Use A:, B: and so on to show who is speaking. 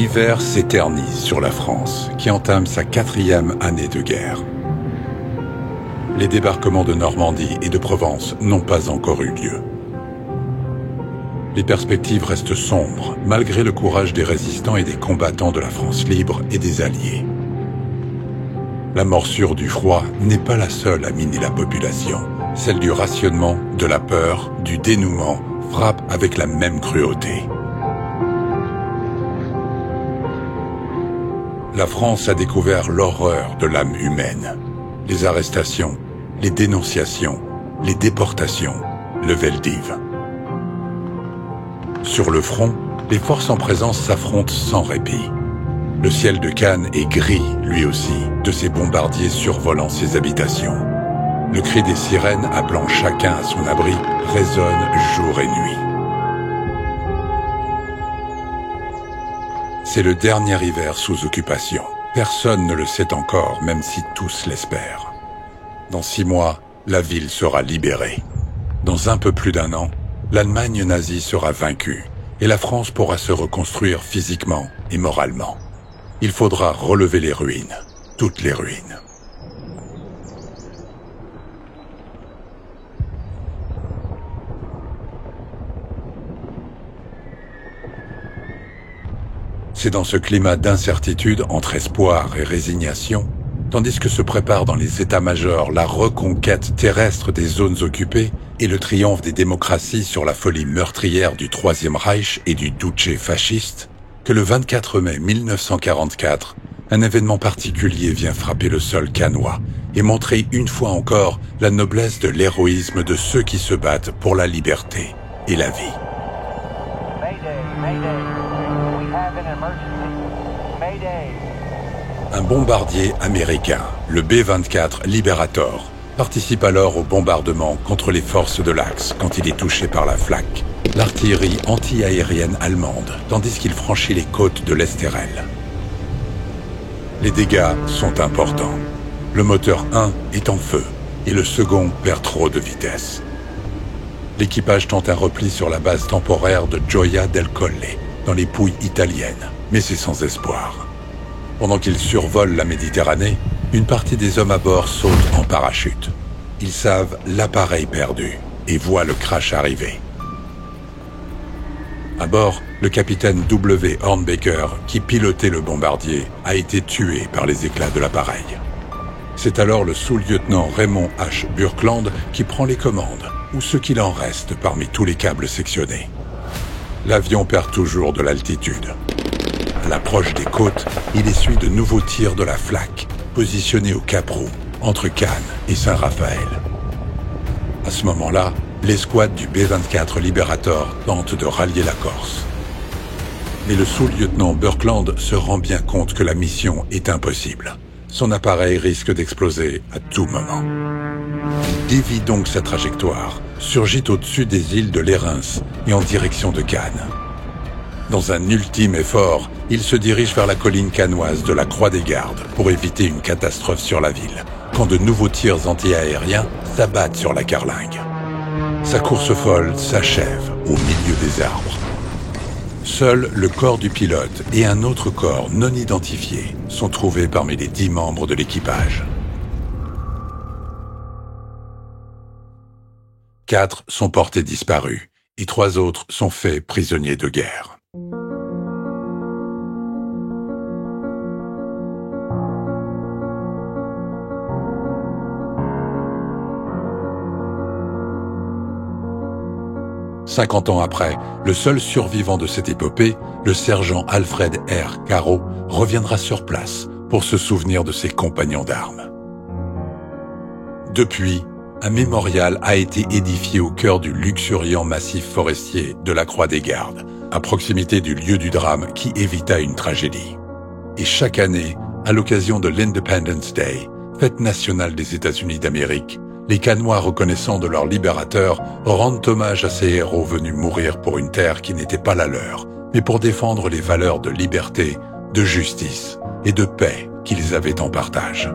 A: L'hiver s'éternise sur la France, qui entame sa 4e année de guerre. Les débarquements de Normandie et de Provence n'ont pas encore eu lieu. Les perspectives restent sombres, malgré le courage des résistants et des combattants de la France libre et des Alliés. La morsure du froid n'est pas la seule à miner la population. Celle du rationnement, de la peur, du dénouement frappe avec la même cruauté. La France a découvert l'horreur de l'âme humaine. Les arrestations, les dénonciations, les déportations, le Veldiv. Sur le front, les forces en présence s'affrontent sans répit. Le ciel de Cannes est gris, lui aussi, de ces bombardiers survolant ses habitations. Le cri des sirènes appelant chacun à son abri résonne jour et nuit. C'est le dernier hiver sous occupation. Personne ne le sait encore, même si tous l'espèrent. Dans 6 mois, la ville sera libérée. Dans un peu plus d'1 an, l'Allemagne nazie sera vaincue et la France pourra se reconstruire physiquement et moralement. Il faudra relever les ruines, toutes les ruines. C'est dans ce climat d'incertitude entre espoir et résignation, tandis que se prépare dans les états-majors la reconquête terrestre des zones occupées et le triomphe des démocraties sur la folie meurtrière du Troisième Reich et du Duce fasciste, que le 24 mai 1944, un événement particulier vient frapper le sol cannois et montrer une fois encore la noblesse de l'héroïsme de ceux qui se battent pour la liberté et la vie. Un bombardier américain, le B-24 Liberator, participe alors au bombardement contre les forces de l'Axe quand il est touché par la flak, l'artillerie anti-aérienne allemande, tandis qu'il franchit les côtes de l'Esterel. Les dégâts sont importants. Le moteur 1 est en feu et le second perd trop de vitesse. L'équipage tente un repli sur la base temporaire de Gioia del Colle, dans les Pouilles italiennes, mais c'est sans espoir. Pendant qu'ils survolent la Méditerranée, une partie des hommes à bord saute en parachute. Ils savent l'appareil perdu et voient le crash arriver. À bord, le capitaine W. Hornbaker, qui pilotait le bombardier, a été tué par les éclats de l'appareil. C'est alors le sous-lieutenant Raymond H. Burkland qui prend les commandes, ou ce qu'il en reste parmi tous les câbles sectionnés. L'avion perd toujours de l'altitude. À l'approche des côtes, il essuie de nouveaux tirs de la flak, positionnés au Cap Roux, entre Cannes et Saint-Raphaël. À ce moment-là, l'escouade du B-24 Liberator tente de rallier la Corse. Mais le sous-lieutenant Burkland se rend bien compte que la mission est impossible. Son appareil risque d'exploser à tout moment. Il dévie donc sa trajectoire, surgit au-dessus des îles de l'Érins et en direction de Cannes. Dans un ultime effort, il se dirige vers la colline cannoise de la Croix-des-Gardes pour éviter une catastrophe sur la ville, quand de nouveaux tirs anti-aériens s'abattent sur la carlingue. Sa course folle s'achève au milieu des arbres. Seul le corps du pilote et un autre corps non identifié sont trouvés parmi les 10 membres de l'équipage. 4 sont portés disparus et 3 autres sont faits prisonniers de guerre. « 50 ans après, le seul survivant de cette épopée, le sergent Alfred R. Caro, reviendra sur place pour se souvenir de ses compagnons d'armes. Depuis, un mémorial a été édifié au cœur du luxuriant massif forestier de la Croix-des-Gardes, à proximité du lieu du drame qui évita une tragédie. Et chaque année, à l'occasion de l'Independence Day, fête nationale des États-Unis d'Amérique, les Cannois reconnaissants de leur libérateur rendent hommage à ces héros venus mourir pour une terre qui n'était pas la leur, mais pour défendre les valeurs de liberté, de justice et de paix qu'ils avaient en partage.